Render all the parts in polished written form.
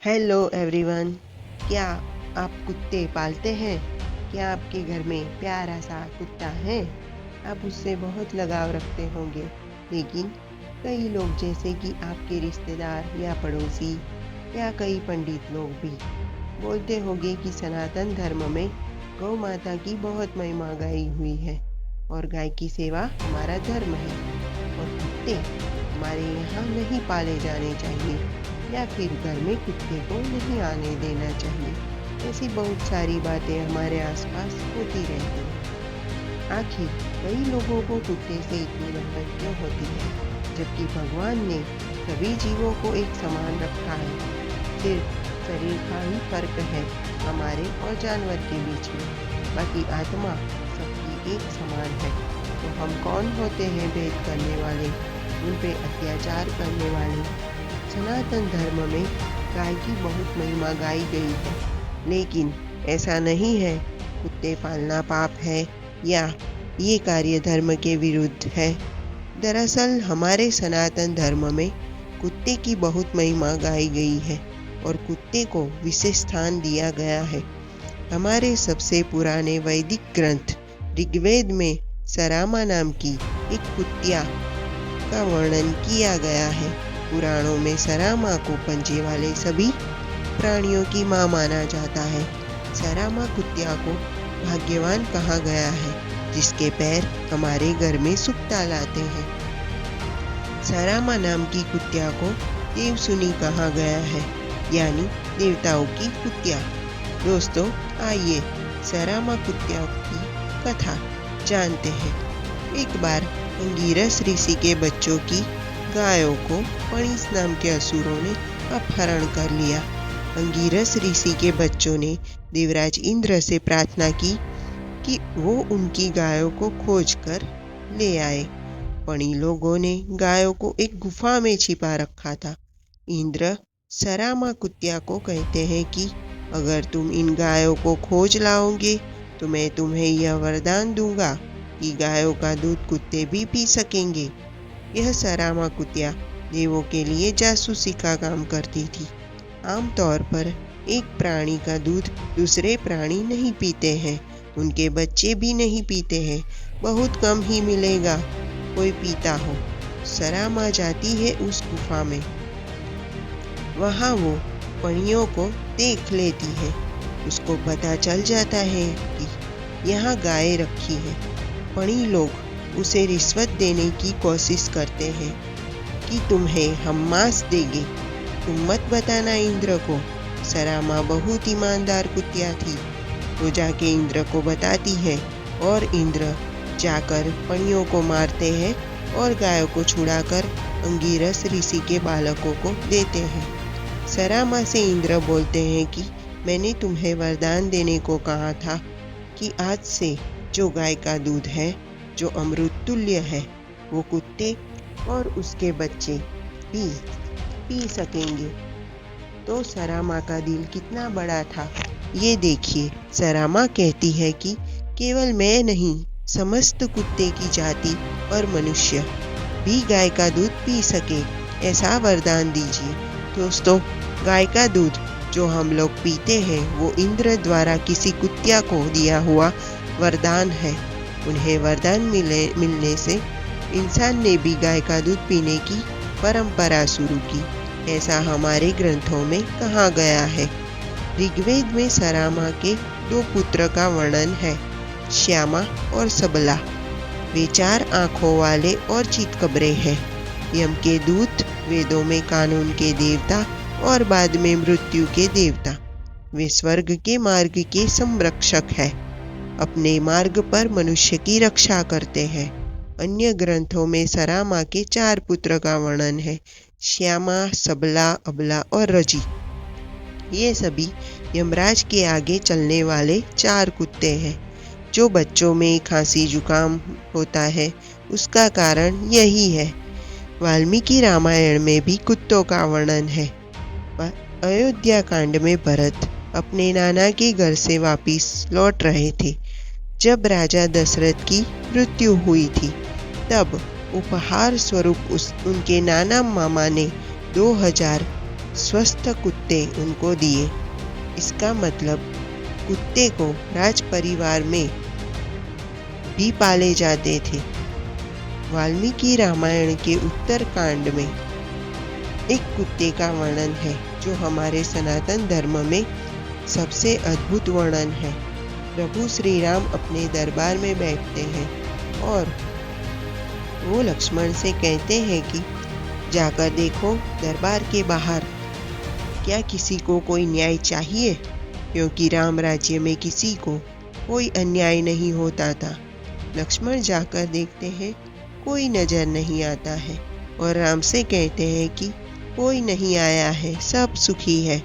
Hello everyone. क्या आप कुत्ते पालते हैं? क्या आपके घर में प्यारा सा कुत्ता है? आप उससे बहुत लगाव रखते होंगे, लेकिन कई लोग जैसे कि आपके रिश्तेदार या पड़ोसी या कई पंडित लोग भी बोलते होंगे कि सनातन धर्म में गौ माता की बहुत महिमा गाई हुई है और गाय की सेवा हमारा धर्म है और कुत्ते हमारे यहाँ नहीं पाले जाने चाहिए या फिर घर में कुत्ते को नहीं आने देना चाहिए। ऐसी बहुत सारी बातें हमारे आसपास होती रहती हैं। आखिर कई लोगों को कुत्ते से इतनी नफरत क्यों होती है, जबकि भगवान ने सभी जीवों को एक समान रखा है। सिर्फ शरीर का ही फर्क है हमारे और जानवर के बीच में, बाकी आत्मा सबकी एक समान है। तो हम कौन होते हैं भेद करने वाले, उन पे अत्याचार करने वाले? सनातन धर्म में गाय की बहुत महिमा गाई गई है, लेकिन ऐसा नहीं है कुत्ते पालना पाप है या ये कार्य धर्म के विरुद्ध है। दरअसल हमारे सनातन धर्म में कुत्ते की बहुत महिमा गाई गई है और कुत्ते को विशेष स्थान दिया गया है। हमारे सबसे पुराने वैदिक ग्रंथ ऋग्वेद में सरामा नाम की एक कुतिया का वर्णन किया गया है। पुराणों में सरामा को पंजे वाले सभी प्राणियों की मां माना जाता है। सरामा कुतिया को भाग्यवान कहा गया है, जिसके पैर हमारे घर में सुखता लाते हैं। सरामा नाम की कुतिया को देवसुनी कहा गया है, यानी देवताओं की कुतिया। दोस्तों, आइए सरामा कुतिया की कथा जानते हैं। एक बार अंगिरस ऋषि के बच्चों की गायों को पणिस नाम के असुरों ने अपहरण कर लिया। अंगिरस ऋषि के बच्चों ने देवराज इंद्र से प्रार्थना की कि वो उनकी गायों को खोज कर ले आए। पणी लोगों ने गायों को एक गुफा में छिपा रखा था। इंद्र सरामा कुतिया को कहते हैं कि अगर तुम इन गायों को खोज लाओगे तो मैं तुम्हें यह वरदान दूंगा कि गायों का दूध कुत्ते भी पी सकेंगे। यह सरामा कुतिया देवों के लिए जासूसी का काम करती थी। आमतौर पर एक प्राणी का दूध दूसरे प्राणी नहीं पीते हैं, उनके बच्चे भी नहीं पीते हैं। बहुत कम ही मिलेगा कोई पीता हो। सरामा जाती है उस गुफा में। वहाँ वो पणियों को देख लेती है। उसको पता चल जाता है कि यहाँ गायें रखी है। पणी लोग उसे रिश्वत देने की कोशिश करते हैं कि तुम्हें हम मांस देंगे, तुम मत बताना इंद्र को। सरामा बहुत ईमानदार कुतिया थी। वो जाके इंद्र को बताती है और इंद्र जाकर पणियों को मारते हैं और गायों को छुड़ाकर अंगिरस ऋषि के बालकों को देते हैं। सरामा से इंद्र बोलते हैं कि मैंने तुम्हें वरदान देने को कहा था कि आज से जो गाय का दूध है, जो अमृत तुल्य है, वो कुत्ते और उसके बच्चे भी पी सकेंगे। तो सरामा का दिल कितना बड़ा था, ये देखिए। सरामा कहती है कि केवल मैं नहीं, समस्त कुत्ते की जाति और मनुष्य भी गाय का दूध पी सके, ऐसा वरदान दीजिए। दोस्तों, गाय का दूध जो हम लोग पीते हैं वो इंद्र द्वारा किसी कुतिया को दिया हुआ वरदान है। उन्हें वरदान मिलने से इंसान ने भी गाय का दूध पीने की परंपरा शुरू की, ऐसा हमारे ग्रंथों में कहा गया है। ऋग्वेद में सरामा के 2 पुत्र का वर्णन है, श्यामा और सबला। वे 4 आंखों वाले और चितकबरे हैं। यम के दूत, वेदों में कानून के देवता और बाद में मृत्यु के देवता। वे स्वर्ग के मार्ग के संरक्षक हैं। अपने मार्ग पर मनुष्य की रक्षा करते हैं। अन्य ग्रंथों में सरामा के 4 पुत्र का वर्णन है, श्यामा, सबला, अबला और रजी। ये सभी यमराज के आगे चलने वाले 4 कुत्ते हैं। जो बच्चों में खांसी जुकाम होता है, उसका कारण यही है। वाल्मीकि रामायण में भी कुत्तों का वर्णन है। अयोध्या कांड में भरत अपने नाना के घर से वापिस लौट रहे थे। जब राजा दशरथ की मृत्यु हुई थी, तब उपहार स्वरूप उनके नाना मामा ने 2000 स्वस्थ कुत्ते उनको दिए। इसका मतलब कुत्ते को राज परिवार में भी पाले जाते थे। वाल्मीकि रामायण के उत्तरकांड में एक कुत्ते का वर्णन है जो हमारे सनातन धर्म में सबसे अद्भुत वर्णन है। प्रभु श्री राम अपने दरबार में बैठते हैं और वो लक्ष्मण से कहते हैं कि जाकर देखो दरबार के बाहर क्या किसी को कोई न्याय चाहिए, क्योंकि राम राज्य में किसी को कोई अन्याय नहीं होता था। लक्ष्मण जाकर देखते हैं, कोई नजर नहीं आता है और राम से कहते हैं कि कोई नहीं आया है, सब सुखी है।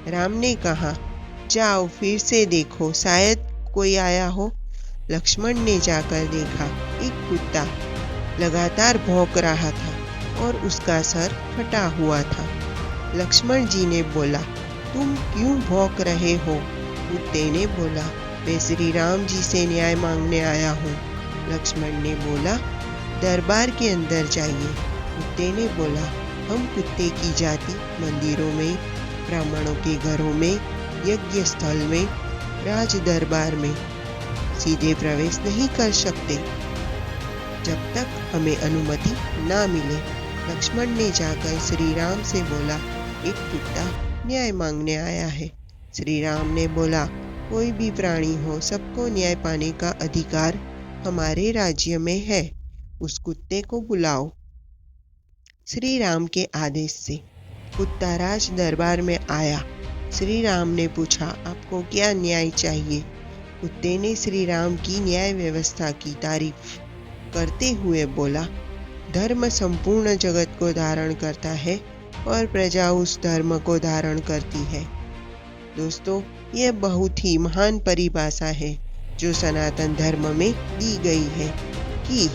राम ने कहा, जाओ फिर से देखो, शायद कोई आया हो। लक्ष्मण ने जाकर देखा, एक कुत्ता लगातार भौंक रहा था और उसका सर फटा हुआ था। लक्ष्मण जी ने बोला, तुम क्यों भौंक रहे हो? कुत्ते ने बोला, मैं श्री राम जी से न्याय मांगने आया हूँ। लक्ष्मण ने बोला, दरबार के अंदर जाइए। कुत्ते ने बोला, हम कुत्ते की जाति मंदिरों में, ब्राह्मणों के घरों में, यज्ञ स्थल में, राज दरबार में सीधे प्रवेश नहीं कर सकते जब तक हमें अनुमति ना मिले। लक्ष्मण ने जाकर श्री राम से बोला, एक कुत्ता न्याय मांगने आया है। श्री राम ने बोला, कोई भी प्राणी हो, सबको न्याय पाने का अधिकार हमारे राज्य में है। उस कुत्ते को बुलाओ। श्री राम के आदेश से कुत्ता राज दरबार में आया। श्री राम ने पूछा, आपको क्या न्याय चाहिए? कुत्ते ने श्री राम की न्याय व्यवस्था की तारीफ करते हुए बोला, धर्म संपूर्ण जगत को धारण करता है और प्रजा उस धर्म को धारण करती है। दोस्तों, यह बहुत ही महान परिभाषा है जो सनातन धर्म में दी गई है कि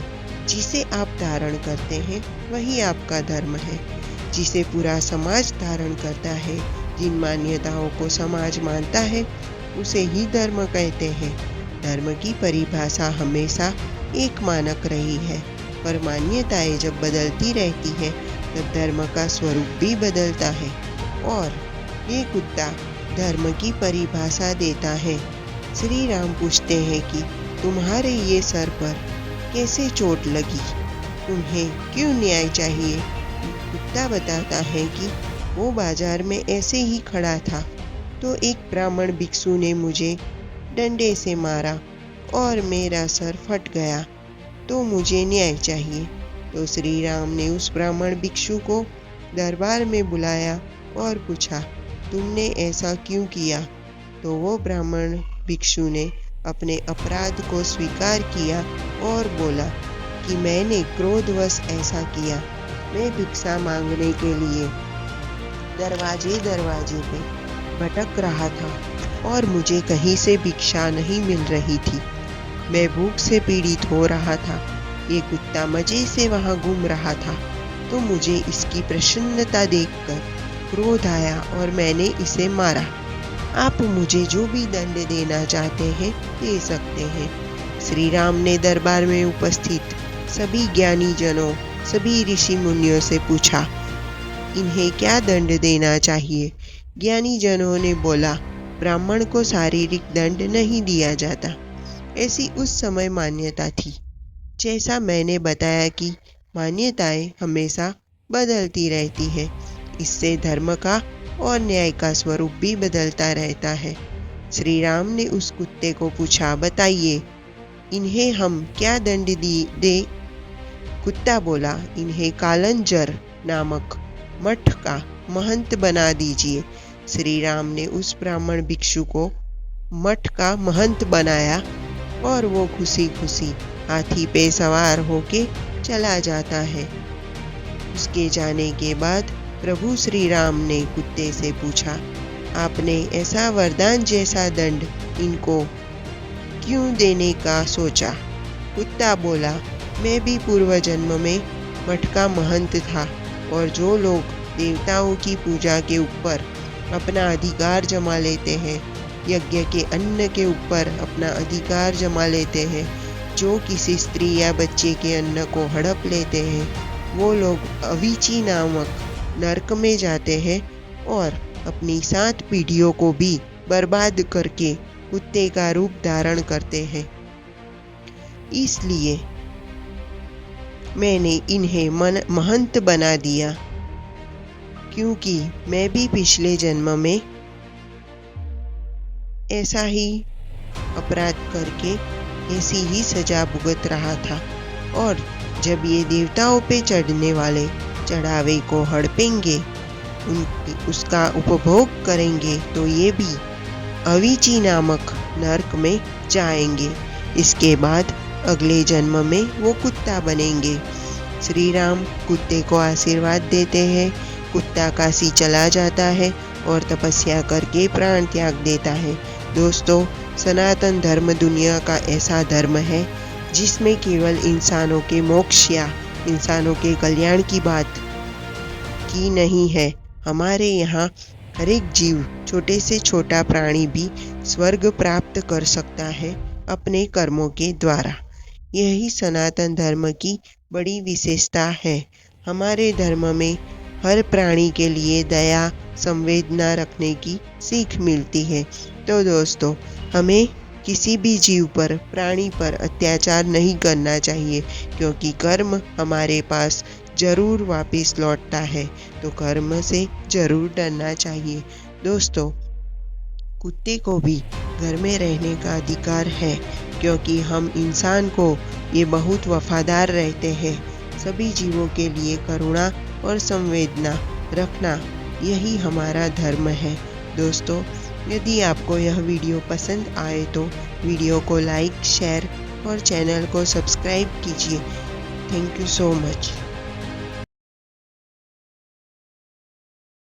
जिसे आप धारण करते हैं वही आपका धर्म है। जिसे पूरा समाज धारण करता है, जिन मान्यताओं को समाज मानता है, उसे ही धर्म कहते हैं। धर्म की परिभाषा हमेशा एक मानक रही है, पर मान्यताएं जब बदलती रहती है तब धर्म का स्वरूप भी बदलता है। और ये कुत्ता धर्म की परिभाषा देता है। श्री राम पूछते हैं कि तुम्हारे ये सर पर कैसे चोट लगी? तुम्हें क्यों न्याय चाहिए? कुत्ता बताता है कि वो बाजार में ऐसे ही खड़ा था तो एक ब्राह्मण भिक्षु ने मुझे डंडे से मारा और मेरा सर फट गया, तो मुझे न्याय चाहिए। तो श्री राम ने उस ब्राह्मण भिक्षु को दरबार में बुलाया और पूछा, तुमने ऐसा क्यों किया? तो वो ब्राह्मण भिक्षु ने अपने अपराध को स्वीकार किया और बोला कि मैंने क्रोधवश ऐसा किया। मैं भिक्षा मांगने के लिए दरवाजे दरवाजे पे भटक रहा था और मुझे कहीं से भिक्षा नहीं मिल रही थी। मैं भूख से पीड़ित हो रहा था। ये कुत्ता मजे से वहां घूम रहा था, तो मुझे इसकी प्रसन्नता देखकर क्रोध आया और मैंने इसे मारा। आप मुझे जो भी दंड देना चाहते हैं दे सकते हैं। श्री राम ने दरबार में उपस्थित सभी ज्ञानी जनों, सभी ऋषि मुनियों से पूछा, इन्हें क्या दंड देना चाहिए? ज्ञानी जनों ने बोला, ब्राह्मण को शारीरिक दंड नहीं दिया जाता। ऐसी उस समय मान्यता थी। जैसा मैंने बताया कि मान्यताएं हमेशा बदलती रहती है, इससे धर्म का और न्याय का स्वरूप भी बदलता रहता है। श्री राम ने उस कुत्ते को पूछा, बताइए इन्हें हम क्या दंड दे? कुत्ता बोला, इन्हें कालंजर नामक मठ का महंत बना दीजिए। श्री राम ने उस ब्राह्मण भिक्षु को मठ का महंत बनाया और वो खुशी खुशी हाथी पे सवार होके चला जाता है। उसके जाने के बाद प्रभु श्री राम ने कुत्ते से पूछा, आपने ऐसा वरदान जैसा दंड इनको क्यों देने का सोचा? कुत्ता बोला, मैं भी पूर्व जन्म में मठ का महंत था और जो लोग देवताओं की पूजा के ऊपर अपना अधिकार जमा लेते हैं, यज्ञ के अन्न के ऊपर अपना अधिकार जमा लेते हैं, जो किसी स्त्री या बच्चे के अन्न को हड़प लेते हैं, वो लोग अविची नामक नरक में जाते हैं और अपनी 7 पीढ़ियों को भी बर्बाद करके कुत्ते का रूप धारण करते हैं। इसलिए मैंने इन्हें महंत बना दिया, क्योंकि मैं भी पिछले जन्म में ऐसा ही अपराध करके ऐसी ही सजा भुगत रहा था। और जब ये देवताओं पे चढ़ने वाले चढ़ावे को हड़पेंगे, उसका उपभोग करेंगे, तो ये भी अविची नामक नरक में जाएंगे। इसके बाद अगले जन्म में वो कुत्ता बनेंगे। श्री राम कुत्ते को आशीर्वाद देते हैं। कुत्ता काशी चला जाता है और तपस्या करके प्राण त्याग देता है। दोस्तों, सनातन धर्म दुनिया का ऐसा धर्म है जिसमें केवल इंसानों के मोक्ष या इंसानों के कल्याण की बात की नहीं है। हमारे यहाँ हर एक जीव, छोटे से छोटा प्राणी भी स्वर्ग प्राप्त कर सकता है अपने कर्मों के द्वारा। यही सनातन धर्म की बड़ी विशेषता है। हमारे धर्म में हर प्राणी के लिए दया, संवेदना रखने की सीख मिलती है। तो दोस्तों, हमें किसी भी जीव पर, प्राणी पर अत्याचार नहीं करना चाहिए, क्योंकि कर्म हमारे पास जरूर वापस लौटता है। तो कर्म से जरूर डरना चाहिए। दोस्तों, कुत्ते को भी घर में रहने का अधिकार है, क्योंकि हम इंसान को ये बहुत वफादार रहते हैं। सभी जीवों के लिए करुणा और संवेदना रखना, यही हमारा धर्म है। दोस्तों, यदि आपको यह वीडियो पसंद आए तो वीडियो को लाइक, शेयर और चैनल को सब्सक्राइब कीजिए। Thank you so much.